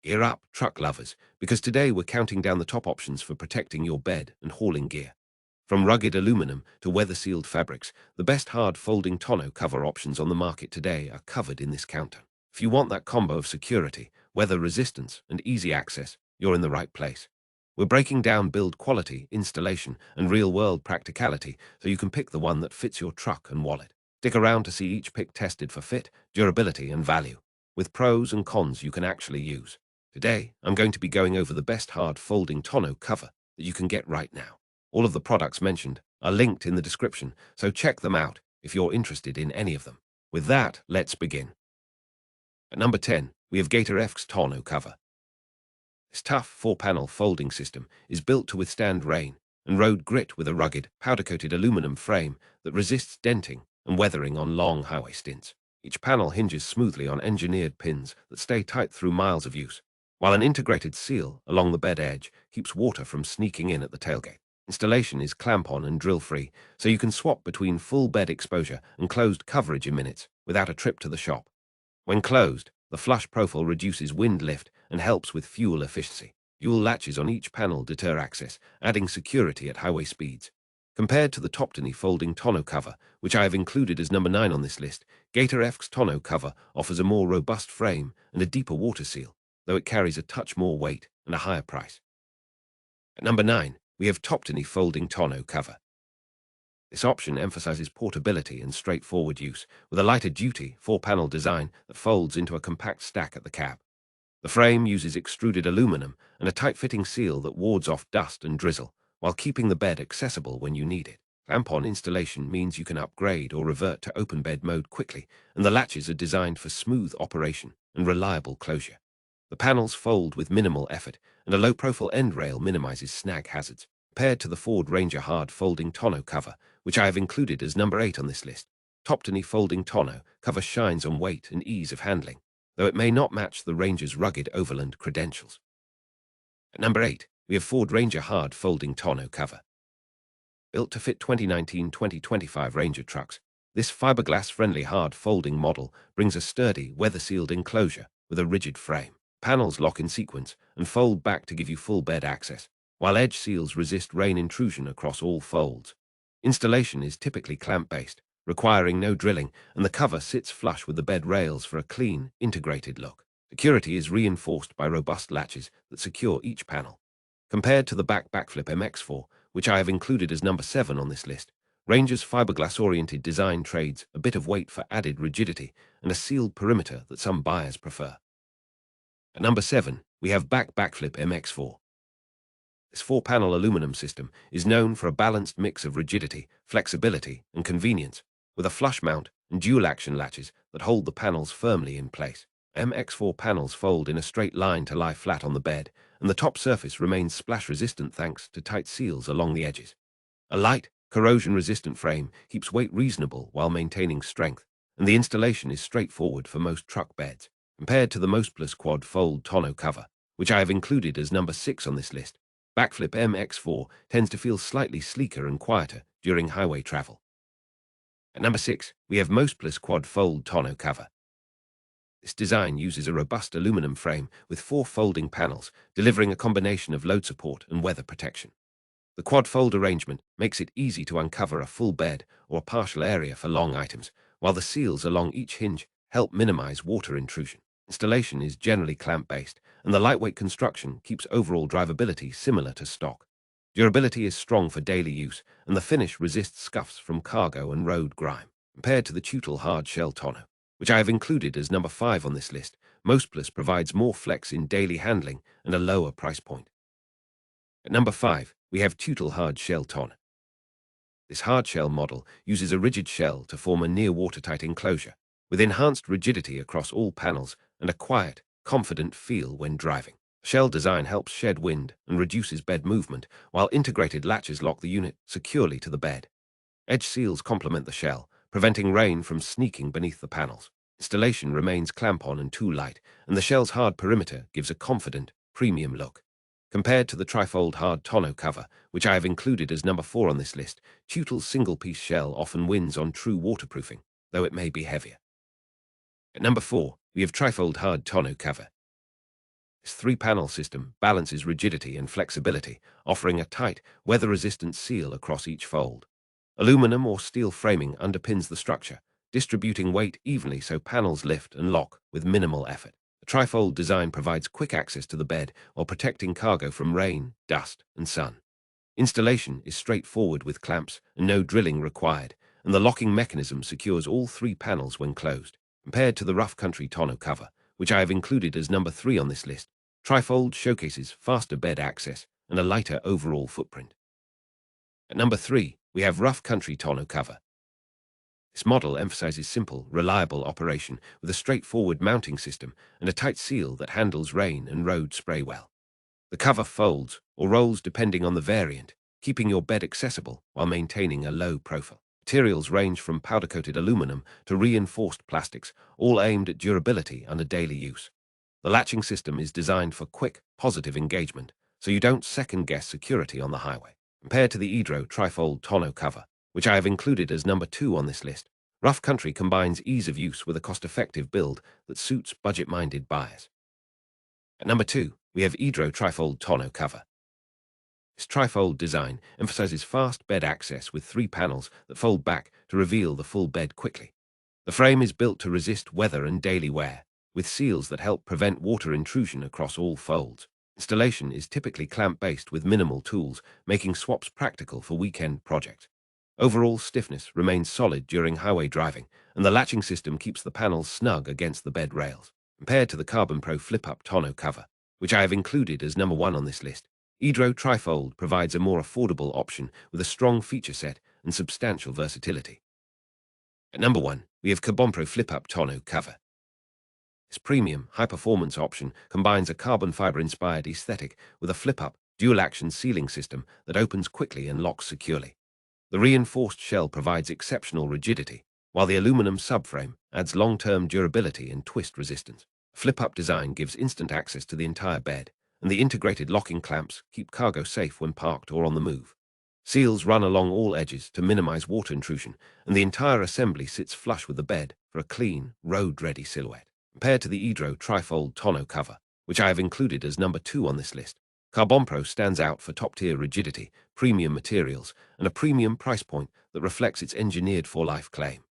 Gear up, truck lovers, because today we're counting down the top options for protecting your bed and hauling gear. From rugged aluminum to weather-sealed fabrics, the best hard folding tonneau cover options on the market today are covered in this countdown. If you want that combo of security, weather resistance, and easy access, you're in the right place. We're breaking down build quality, installation, and real-world practicality so you can pick the one that fits your truck and wallet. Stick around to see each pick tested for fit, durability, and value, with pros and cons you can actually use. Today, I'm going to be going over the best hard folding tonneau cover that you can get right now. All of the products mentioned are linked in the description, so check them out if you're interested in any of them. With that, let's begin. At number 10, we have BAKF's tonneau cover. This tough 4-panel folding system is built to withstand rain and road grit with a rugged, powder-coated aluminum frame that resists denting and weathering on long highway stints. Each panel hinges smoothly on engineered pins that stay tight through miles of use, while an integrated seal along the bed edge keeps water from sneaking in at the tailgate. Installation is clamp-on and drill-free, so you can swap between full bed exposure and closed coverage in minutes without a trip to the shop. When closed, the flush profile reduces wind lift and helps with fuel efficiency. Dual latches on each panel deter access, adding security at highway speeds. Compared to the Tonneau folding tonneau cover, which I have included as number 9 on this list, BAKF's tonneau cover offers a more robust frame and a deeper water seal, though it carries a touch more weight and a higher price. At number 9, we have Tonneau folding tonneau cover. This option emphasizes portability and straightforward use, with a lighter-duty 4-panel design that folds into a compact stack at the cab. The frame uses extruded aluminum and a tight-fitting seal that wards off dust and drizzle, while keeping the bed accessible when you need it. Clamp-on installation means you can upgrade or revert to open bed mode quickly, and the latches are designed for smooth operation and reliable closure. The panels fold with minimal effort, and a low-profile end rail minimizes snag hazards. Compared to the Ford Ranger hard folding tonneau cover, which I have included as number 8 on this list, Tonneau folding tonneau cover shines on weight and ease of handling, though it may not match the Ranger's rugged overland credentials. At number 8, we have Ford Ranger hard folding tonneau cover. Built to fit 2019-2025 Ranger trucks, this fiberglass-friendly hard folding model brings a sturdy, weather-sealed enclosure with a rigid frame. Panels lock in sequence and fold back to give you full bed access, while edge seals resist rain intrusion across all folds. Installation is typically clamp-based, requiring no drilling, and the cover sits flush with the bed rails for a clean, integrated look. Security is reinforced by robust latches that secure each panel. Compared to the BAKFlip MX4, which I have included as number 7 on this list, Ranger's fiberglass-oriented design trades a bit of weight for added rigidity and a sealed perimeter that some buyers prefer. At number 7, we have BAKFlip MX4. This 4-panel aluminum system is known for a balanced mix of rigidity, flexibility, and convenience, with a flush mount and dual-action latches that hold the panels firmly in place. MX4 panels fold in a straight line to lie flat on the bed, and the top surface remains splash-resistant thanks to tight seals along the edges. A light, corrosion-resistant frame keeps weight reasonable while maintaining strength, and the installation is straightforward for most truck beds. Compared to the MOSTPLUS Quad Fold tonneau cover, which I have included as number 6 on this list, BAKFlip MX4 tends to feel slightly sleeker and quieter during highway travel. At number 6, we have MOSTPLUS Quad Fold tonneau cover. This design uses a robust aluminum frame with 4 folding panels, delivering a combination of load support and weather protection. The quad fold arrangement makes it easy to uncover a full bed or a partial area for long items, while the seals along each hinge help minimize water intrusion. Installation is generally clamp-based, and the lightweight construction keeps overall drivability similar to stock. Durability is strong for daily use, and the finish resists scuffs from cargo and road grime. Compared to the Tonneau hard-shell tonneau, which I have included as number 5 on this list, MOSTPLUS provides more flex in daily handling and a lower price point. At number 5, we have Tonneau hard-shell tonneau. This hard-shell model uses a rigid shell to form a near-watertight enclosure, with enhanced rigidity across all panels and a quiet, confident feel when driving. Shell design helps shed wind and reduces bed movement, while integrated latches lock the unit securely to the bed. Edge seals complement the shell, preventing rain from sneaking beneath the panels. Installation remains clamp-on and tool-light, and the shell's hard perimeter gives a confident, premium look. Compared to the trifold hard tonneau cover, which I have included as number 4 on this list, Tonneau's single-piece shell often wins on true waterproofing, though it may be heavier. At number 4, we have trifold hard tonneau cover. This three-panel system balances rigidity and flexibility, offering a tight, weather-resistant seal across each fold. Aluminum or steel framing underpins the structure, distributing weight evenly so panels lift and lock with minimal effort. The trifold design provides quick access to the bed while protecting cargo from rain, dust, and sun. Installation is straightforward with clamps and no drilling required, and the locking mechanism secures all three panels when closed. Compared to the rough country tonneau cover, which I have included as number 3 on this list, trifold showcases faster bed access and a lighter overall footprint. At number 3, we have rough country tonneau cover. This model emphasizes simple, reliable operation with a straightforward mounting system and a tight seal that handles rain and road spray well. The cover folds or rolls depending on the variant, keeping your bed accessible while maintaining a low profile. Materials range from powder-coated aluminum to reinforced plastics, all aimed at durability under daily use. The latching system is designed for quick, positive engagement, so you don't second-guess security on the highway. Compared to the Edro Trifold Tonneau cover, which I have included as number 2 on this list, rough country combines ease of use with a cost-effective build that suits budget-minded buyers. At number 2, we have Edro Trifold Tonneau cover. This trifold design emphasizes fast bed access with 3 panels that fold back to reveal the full bed quickly. The frame is built to resist weather and daily wear, with seals that help prevent water intrusion across all folds. Installation is typically clamp-based with minimal tools, making swaps practical for weekend projects. Overall stiffness remains solid during highway driving, and the latching system keeps the panels snug against the bed rails. Compared to the Carbon Pro flip-up tonneau cover, which I have included as number 1 on this list, Edro Trifold provides a more affordable option with a strong feature set and substantial versatility. At number 1, we have Carbon Pro flip-up tonneau cover. This premium, high-performance option combines a carbon fiber-inspired aesthetic with a flip-up, dual-action sealing system that opens quickly and locks securely. The reinforced shell provides exceptional rigidity, while the aluminum subframe adds long-term durability and twist resistance. The flip-up design gives instant access to the entire bed, and the integrated locking clamps keep cargo safe when parked or on the move. Seals run along all edges to minimize water intrusion, and the entire assembly sits flush with the bed for a clean, road-ready silhouette. Compared to the Edro Trifold Tonneau cover, which I have included as number 2 on this list, Carbon Pro stands out for top-tier rigidity, premium materials, and a premium price point that reflects its engineered-for-life claim.